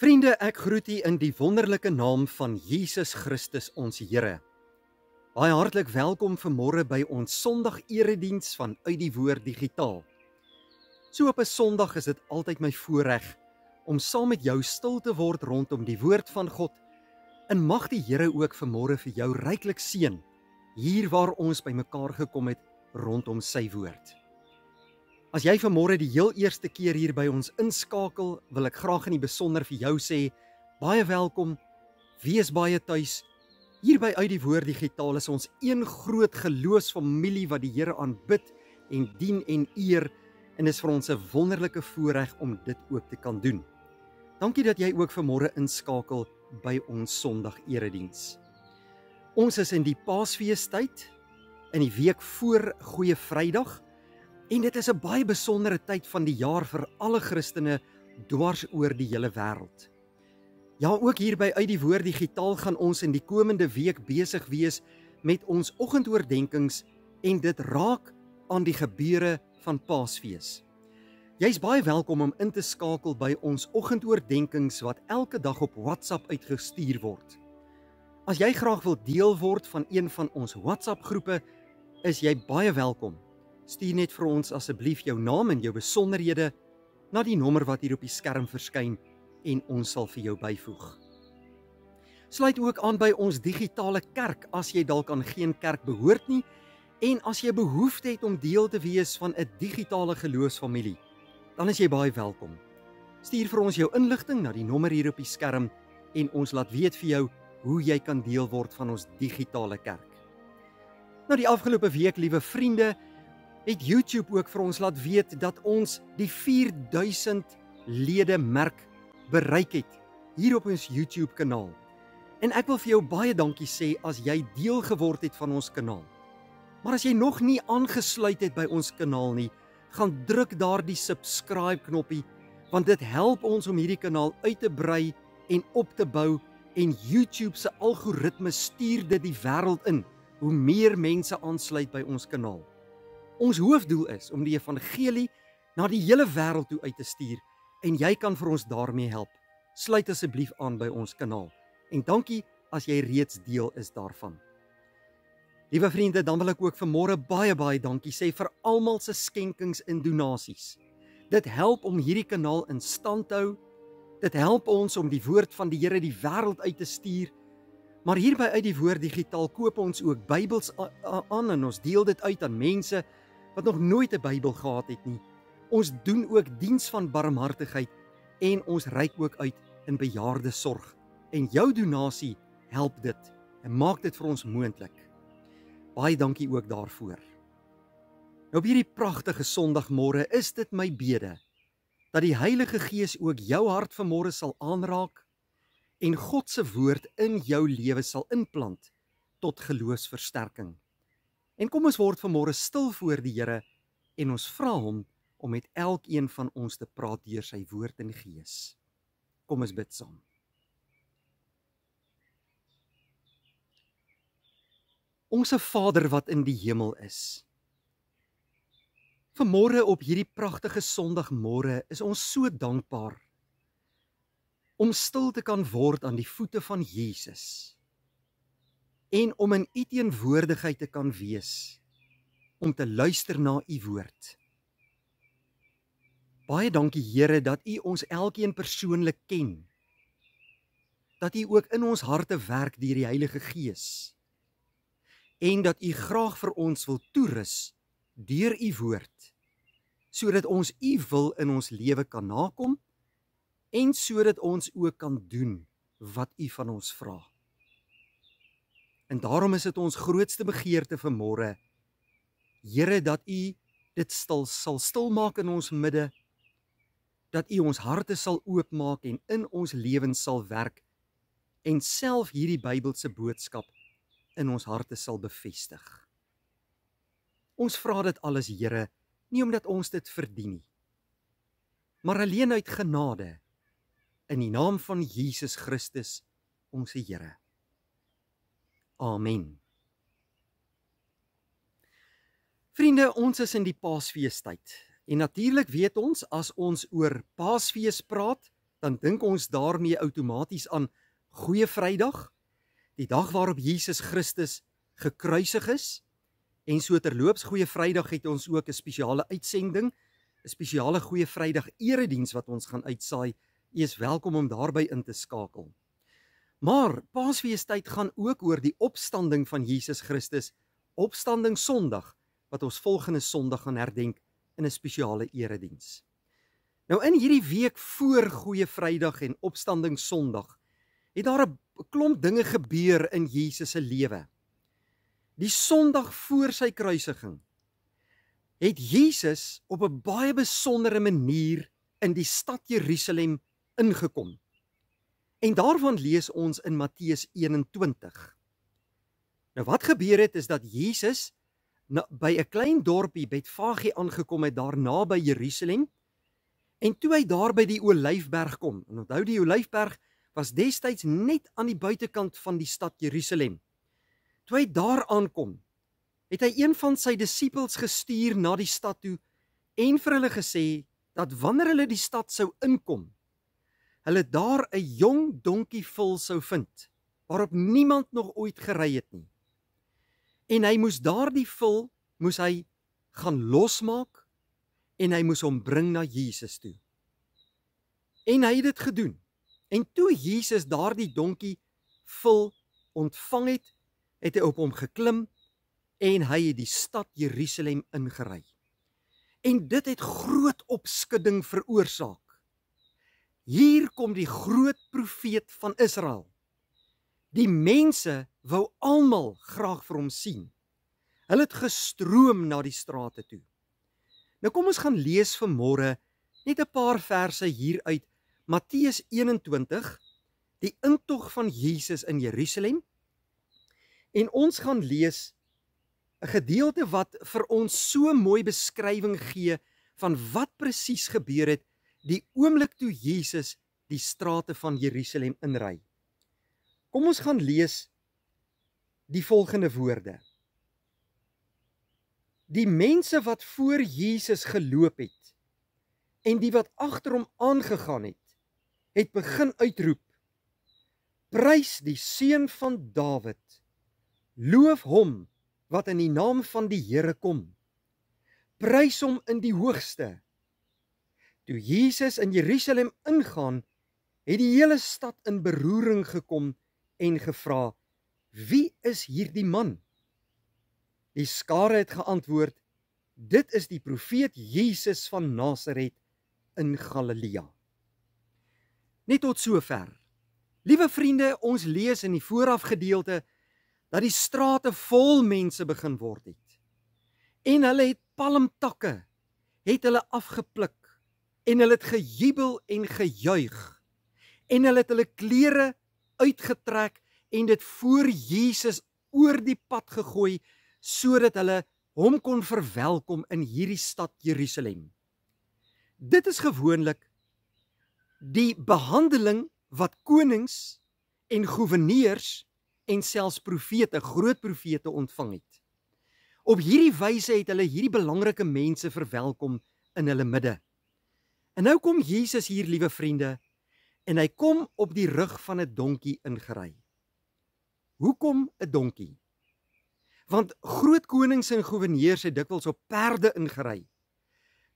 Vriende, ek groet u in die wonderlike naam van Jesus Christus ons Here. Baie hartlik welkom vanmôre by ons Sondag erediens van Uit die Woord Digitaal. So op 'n Sondag is dit altyd my voorreg om saam met jou stil te word rondom die woord van God. En mag die Here ook vanmôre vir jou ryklik seën hier waar ons bymekaar gekom het rondom sy woord. As jy vanmôre die heel eerste keer hier by ons inskakel, wil ek graag in die besonder vir jou sê, baie welkom, wees baie tuis. Hier by Uit die Woord Digitaal is ons een groot geloofsfamilie wat die Here aanbid en dien en eer, en is vir ons 'n wonderlike voorreg om dit ook te kan doen. Dankie dat jy ook vanmôre inskakel by ons Sondag erediens. Ons is in die Paasfeestyd, in die week voor Goeie Vrydag, en dit is 'n baie besondere tyd van die jaar vir alle Christene dwars oor die hele wêreld. Ja, ook hier by Uit die Woord Digitaal gaan ons in die komende week besig wees met ons oggendoordenkings en dit raak aan die gebeure van Paasfees. Jy's baie welkom om in te skakel by ons oggendoordenkings wat elke dag op WhatsApp uitgestuur word. As jy graag wil deel word van een van ons WhatsApp groepe, is jy baie welkom. Stuur net vir ons asseblief jou naam en jou besonderhede na die nommer wat hier op die skerm verskyn en ons sal vir jou byvoeg. Sluit ook aan by ons digitale kerk as jy dalk aan geen kerk behoort nie en as jy behoefte het om deel te wees van 'n digitale geloofsfamilie, dan is jy baie welkom. Stuur vir ons jou inligting na die nommer hier op die skerm en ons laat weet vir jou hoe jy kan deel word van ons digitale kerk. Nou die afgelope week, liewe vriende, het YouTube ook vir ons laat weet dat ons die 4000 lede merk bereik het hier op ons YouTube kanaal. En ek wil vir jou baie dankie sê as jy deel geword het van ons kanaal. Maar as jy nog nie aangesluit het by ons kanaal nie, gaan druk daar die subscribe knoppie, want dit help ons om hierdie kanaal uit te brei en op te bou, en YouTube se algoritme stuur dit die wêreld in, hoe meer mense aansluit by ons kanaal. Ons hoofdoel is om die evangelie na die hele wêreld toe uit te stuur en jy kan vir ons daarmee help. Sluit asseblief aan by ons kanaal en dankie as jy reeds deel is daarvan. Liewe vriende, dan wil ek ook vanmôre baie dankie sê vir almal se skenkings en donasies. Dit help om hierdie kanaal in stand te hou. Dit help ons om die woord van die Here die wêreld uit te stuur. Maar hierby Uit die Woord Digitaal koop ons ook Bybels aan en ons deel dit uit aan mense wat nog nooit 'n Bybel gehad het nie. Ons doen ook diens van barmhartigheid en ons reik ook uit in bejaardesorg. En jou donasie help dit en maak dit vir ons moontlik. Baie dankie ook daarvoor. Nou op hierdie pragtige Sondagmôre is dit my bede dat die Heilige Gees ook jou hart vanmôre sal aanraak en God se woord in jou lewe sal inplant tot geloofsversterking. En kom ons word vanmôre stil voor die Here en ons vra hom om met elkeen van ons te praat deur sy woord en gees. Kom ons bid saam. Onse Vader wat in die hemel is. Vanmôre op hierdie pragtige Sondagmôre is ons so dankbaar om stil te kan word aan die voete van Jesus en om in u teenwoordigheid te kan wees, om te luister na u woord. Baie dankie Here dat u ons elkeen persoonlik ken, dat u ook in ons harte werk deur die Heilige Gees en dat u graag vir ons wil toerus deur u woord, sodat ons u wil in ons lewe kan nakom en sodat ons ook kan doen wat u van ons vra. En daarom is dit ons grootste begeerte vanmôre, Here, dat u dit sal stilmaak in ons midde, dat u ons harte sal oopmaak en in ons lewens sal werk en self hierdie Bybelse boodskap in ons harte sal bevestig. Ons vra dit alles, Here, nie omdat ons dit verdien nie, maar alleen uit genade, in die naam van Jesus Christus, ons Here. Amen. Vriende, ons is in die Paasfeestyd en natuurlik weet ons as ons oor Paasfees praat, dan dink ons daarmee outomaties aan Goeie Vrydag, die dag waarop Jesus Christus gekruisig is, en so terloops Goeie Vrydag het ons ook 'n spesiale uitsending, 'n spesiale Goeie Vrydag erediens wat ons gaan uitsaai. U is welkom om daarby in te skakel. Maar Paasfeestyd gaan ook oor die opstanding van Jesus Christus, Opstanding Sondag, wat ons volgende Sondag gaan herdenk in 'n spesiale erediens. Nou in hierdie week voor Goeie Vrydag en Opstanding Sondag, het daar 'n klomp dinge gebeur in Jesus se lewe. Die Sondag voor sy kruisiging het Jesus op 'n baie besondere manier in die stad Jerusalem ingekom. En daarvan lees ons in Matteus 21. Nou wat gebeur het is dat Jesus by 'n klein dorpie Betfage aangekom het daar naby Jerusalem. En toe hy daar by die Olyfberg kom, en onthou die Olyfberg was destyds net aan die buitekant van die stad Jerusalem. Toe hy daar aankom, het hy een van sy disippels gestuur na die stad toe en vir hulle gesê dat wanneer hulle die stad sou inkom, hulle daar 'n jong donkie vul sou vind, waarop niemand nog ooit gery het nie. En hy moes daardie vul, moes hy gaan losmaak en hy moes hom bring na Jesus toe. En hy het dit gedoen. En toe Jesus daardie donkie vul ontvang het, het hy op hom geklim en hy het die stad Jerusalem ingery. En dit het groot opskudding veroorsaak. Hier kom die groot profeet van Israel. Die mense wou almal graag vir hom sien. Hulle het gestroom na die strate toe. Nou kom ons gaan lees vanmôre net 'n paar verse hier uit Matteus 21, die intog van Jesus in Jerusalem. En ons gaan lees 'n gedeelte wat vir ons so mooi beskrywing gee van wat presies gebeur het die oomblik toe Jesus die strate van Jerusalem inry. Kom ons gaan lees die volgende woorde. Die mense wat voor Jesus geloop het en die wat agter hom aangegaan het begin uitroep: Prys die Seun van Dawid, loof hom wat in die naam van die Here kom, prys hom in die hoogste. Toe Jesus in Jerusalem ingaan, het die hele stad in beroering gekom en gevra: Wie is hierdie man? Die skare het geantwoord: Dit is die profeet Jesus van Nasaret in Galilea. Net tot sover. Liewe vriende, ons lees in die voorafgedeelte dat die strate vol mense begin word het. En hulle het palmtakke, het hulle afgepluk, en hulle het gejubel en gejuig, en hulle het hulle klere uitgetrek en dit voor Jesus oor die pad gegooi, sodat hulle hom kon verwelkom in hierdie stad Jerusalem. Dit is gewoonlik die behandeling wat konings en goewerneurs en selfs profete, groot profete ontvang het. Op hierdie wyse het hulle hierdie belangrike mense verwelkom in hulle midde. En nou kom Jesus hier, liewe vriende, en hy kom op die rug van 'n donkie ingery. Hoekom 'n donkie? Want groot konings en goewerneurs het dikwels op perde ingery.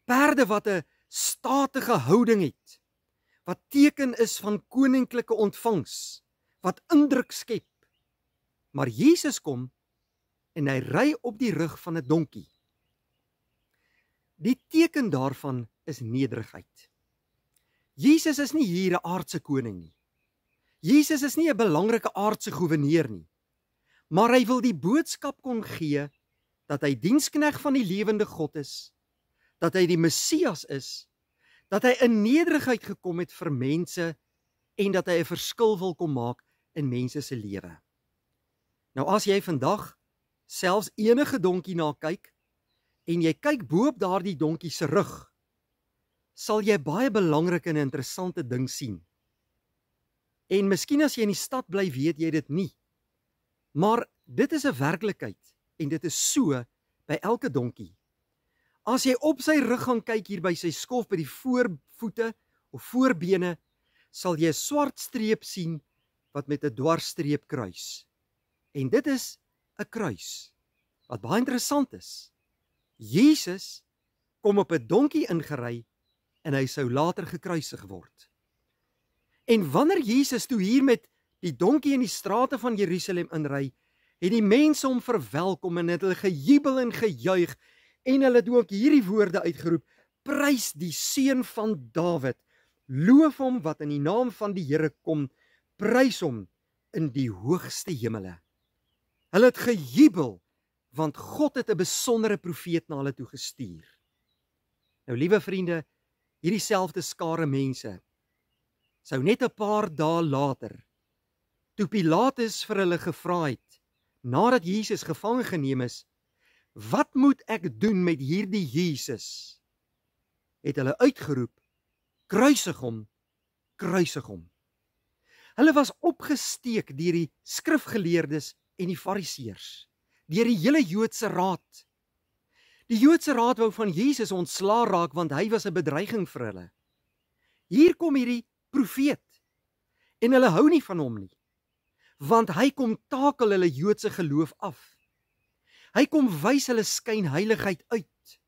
Perde wat 'n statige houding het, wat teken is van koninklike ontvangs, wat indruk skep. Maar Jesus kom en hy ry op die rug van 'n donkie. Die teken daarvan is nederigheid. Jesus is nie hier 'n aardse koning nie. Jesus is nie 'n belangrike aardse goewerneur nie. Maar hy wil die boodskap kon gee dat hy dienskneg van die lewende God is, dat hy die Messias is, dat hy in nederigheid gekom het vir mense en dat hy 'n verskil wil kom maak in mense se lewe. Nou as jy vandag selfs enige donkie na kyk en jy kyk bo op daardie donkie se rug, sal jy baie belangrike en interessante ding sien. En miskien as jy in die stad bly, weet jy dit nie. Maar dit is 'n werklikheid en dit is so by elke donkie. As jy op sy rug gaan kyk hier by sy skof by die voorvoete of voorbene, sal jy 'n swart streep sien wat met 'n dwarsstreep kruis. En dit is 'n kruis. Wat baie interessant is. Jesus kom op 'n donkie ingery en hy sou later gekruisig word. En wanneer Jesus toe hier met die donkie in die strate van Jerusalem inry, het die mense hom verwelkom en het hulle gejubel en gejuig en hulle het ook hierdie woorde uitgeroep: Prys die seun van Dawid, loof hom wat in die naam van die Here kom, prys hom in die hoogste hemele. Hulle het gejubel want God het 'n besondere profeet na hulle toe gestuur. Nou liewe vriende, hierdie selfde skare mense sou net 'n paar dae later, toe Pilatus vir hulle gevra het, nadat Jesus gevange geneem is, wat moet ek doen met hierdie Jesus? Het hulle uitgeroep, kruisig hom, kruisig hom. Hulle was opgesteek deur die skrifgeleerdes en die fariseërs, deur die hele Joodse raad. Die Joodse raad wou van Jesus ontslaa raak, want hy was 'n bedreiging vir hulle. Hier kom hierdie profeet, en hulle hou nie van hom nie, want hy kom takel hulle Joodse geloof af. Hy kom wys hulle skynheiligheid uit.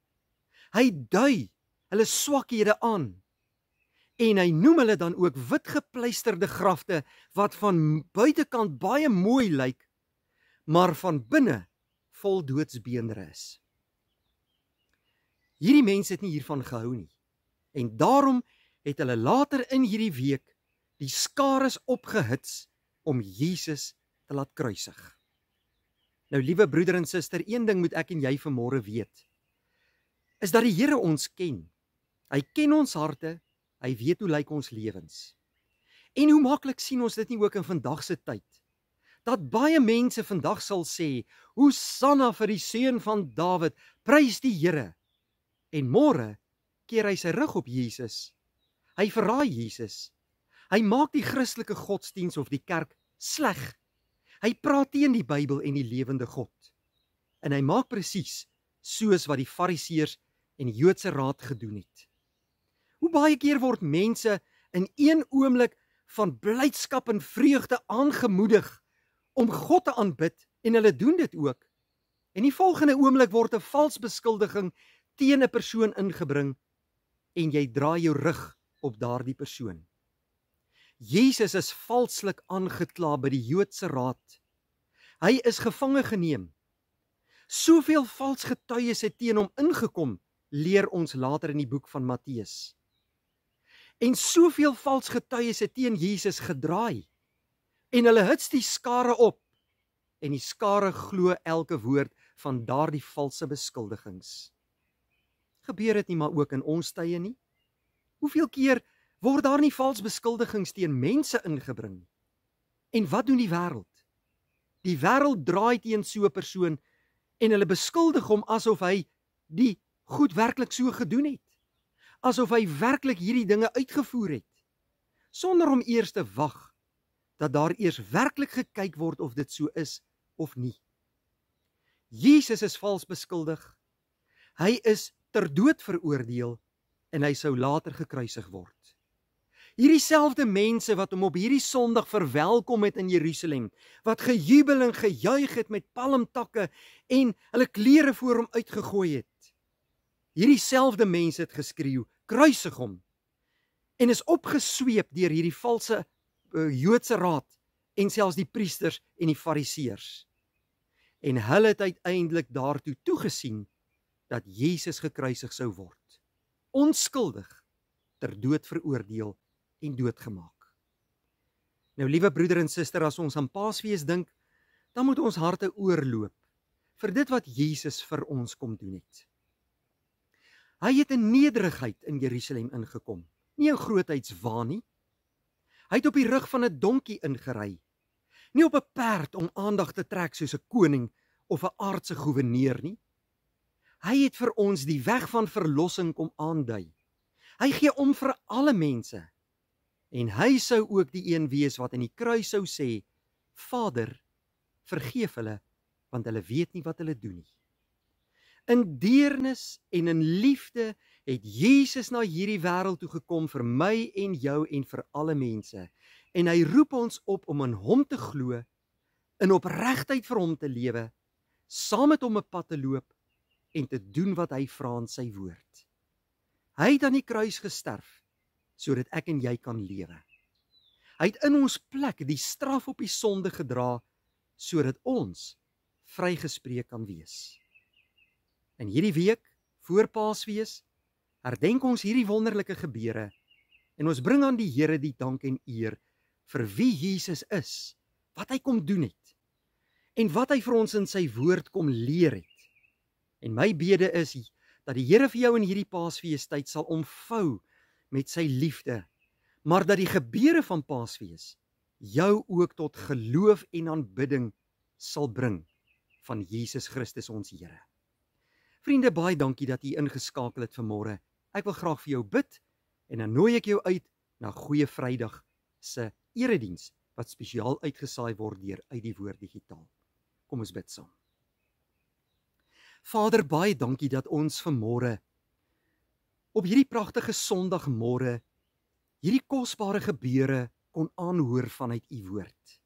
Hy dui hulle swakhede aan. En hy noem hulle dan ook witgepleisterde grafte, wat van buitekant baie mooi lyk, maar van binne vol doodsbeendere is. Hierdie mense het nie hiervan gehou nie. En daarom het hulle later in hierdie week die skares opgehits om Jesus te laat kruisig. Nou liewe broeder en suster, een ding moet ek en jy vanmôre weet, is dat die Here ons ken. Hy ken ons harte, hy weet hoe lyk ons lewens. En hoe maklik sien ons dit nie ook in vandag se tyd, dat baie mense vandag sal sê, Hosanna vir die seun van Dawid, prys die Here. En môre keer hy sy rug op Jesus. Hy verraai Jesus. Hy maak die Christelike godsdiens of die kerk sleg. Hy praat teen die Bybel en die lewende God. En hy maak presies soos wat die Fariseërs en die Joodse raad gedoen het. Hoe baie keer word mense in een oomblik van blydskap en vreugde aangemoedig om God te aanbid, en hulle doen dit ook. En die volgende oomblik word 'n vals beskuldiging teen 'n persoon ingebring en jy draai jou rug op daardie persoon. Jesus is valslik aangekla by die Joodse raad. Hy is gevange geneem. Soveel vals getuies het teen hom ingekom, leer ons later in die boek van Matteus. En soveel vals getuies het teen Jesus gedraai. En hulle hits die skare op. En die skare glo elke woord van daardie valse beskuldigings. Gebeur dit nie maar ook in ons tye nie? Hoeveel keer word daar nie vals beskuldigings teen mense ingebring? En wat doen die wêreld? Die wêreld draai teen so 'n persoon en hulle beskuldig hom asof hy die goed werklik so gedoen het. Asof hy werklik hierdie dinge uitgevoer het, sonder om eers te wag dat daar eers werklik gekyk word of dit so is of nie. Jesus is vals beskuldig. Hy is ter dood veroordeel en hy sou later gekruisig word. Hierdie selfde mense wat hom op hierdie Sondag verwelkom het in Jerusalem, wat gejubel en gejuig het met palmtakke en hulle klere voor hom uitgegooi het. Hierdie selfde mense het geskreeu, kruisig hom, en is opgesweep deur hierdie valse Joodse raad en selfs die priesters en die fariseërs. En hulle het uiteindelik daartoe toegesien dat Jesus gekruisig sou word. Onskuldig, ter dood veroordeel en doodgemaak. Nou liewe broeder en suster, as ons aan Paasfees dink, dan moet ons harte oorloop vir dit wat Jesus vir ons kom doen het. Hy het in nederigheid in Jerusalem ingekom, nie in grootheidswaan nie. Hy het op die rug van 'n donkie ingery, nie op 'n perd om aandag te trek soos 'n koning of 'n aardse goewerneur nie. Hy het vir ons die weg van verlossing kom aandui. Hy gee om vir alle mense. En hy sou ook die een wees wat in die kruis sou sê, Vader, vergeef hulle, want hulle weet nie wat hulle doen nie. In deernis en in liefde het Jesus na hierdie wêreld toe gekom vir my en jou en vir alle mense. En hy roep ons op om in hom te glo, in opregtheid vir hom te lewe, saam met hom 'n pad te loop en te doen wat hy vra in sy woord. Hy het aan die kruis gesterf, sodat ek en jy kan lewe. Hy het in ons plek die straf op die sonde gedra, sodat ons vrygespreek kan wees. In hierdie week, voor Paasfees, herdenk ons hierdie wonderlike gebeure en ons bring aan die Here die dank en eer vir wie Jesus is, wat hy kom doen het en wat hy vir ons in sy woord kom leer het. En my bede is dat die Here vir jou in hierdie Paasfeestyd sal omvou met sy liefde, maar dat die gebeure van Paasfees jou ook tot geloof en aanbidding sal bring van Jesus Christus ons Here. Vriende, baie dankie dat u ingeskakel het vanmôre. Ek wil graag vir jou bid en dan nooi ek jou uit na Goeie Vrydag se erediens wat spesiaal uitgesaai word deur Uit die Woord Digitaal. Kom ons bid saam. Vader, baie dankie dat ons vanmôre op hierdie pragtige Sondagmôre hierdie kosbare gebeure kon aanhoor vanuit u woord.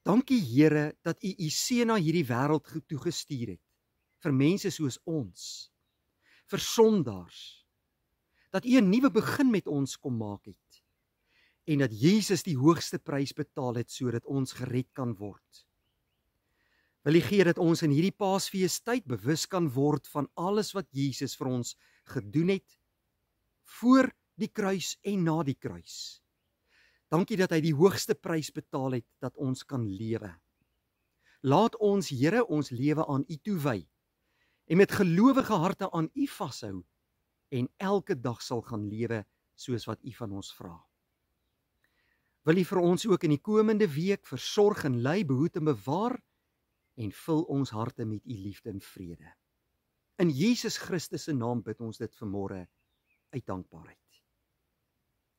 Dankie Here dat u u seun na hierdie wêreld toegestuur het vir mense soos ons, vir sondaars, dat u 'n nuwe begin met ons kom maak het en dat Jesus die hoogste prys betaal het sodat ons gered kan word. Wil u gee dat ons in hierdie Paasfeestyd bewus kan word van alles wat Jesus vir ons gedoen het voor die kruis en na die kruis. Dankie dat hy die hoogste prys betaal het dat ons kan lewe. Laat ons, Here, ons lewe aan u toewy en met gelowige harte aan u vashou en elke dag sal gaan lewe soos wat u van ons vra. Wil u vir ons ook in die komende week versorg en lei, behoed en bewaar en vul ons harte met u liefde en vrede. In Jesus Christus se naam bid ons dit vanmôre uit dankbaarheid.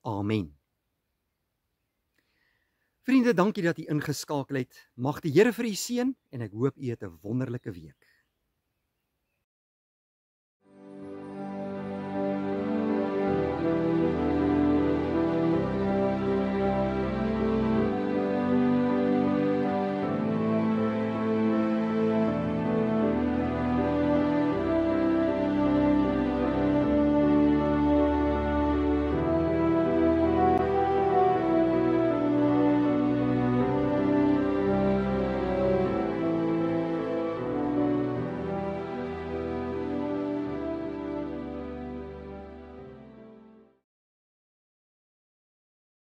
Amen. Vriende, dankie dat u ingeskakel het. Mag die Here vir u seën en ek hoop u het 'n wonderlike week.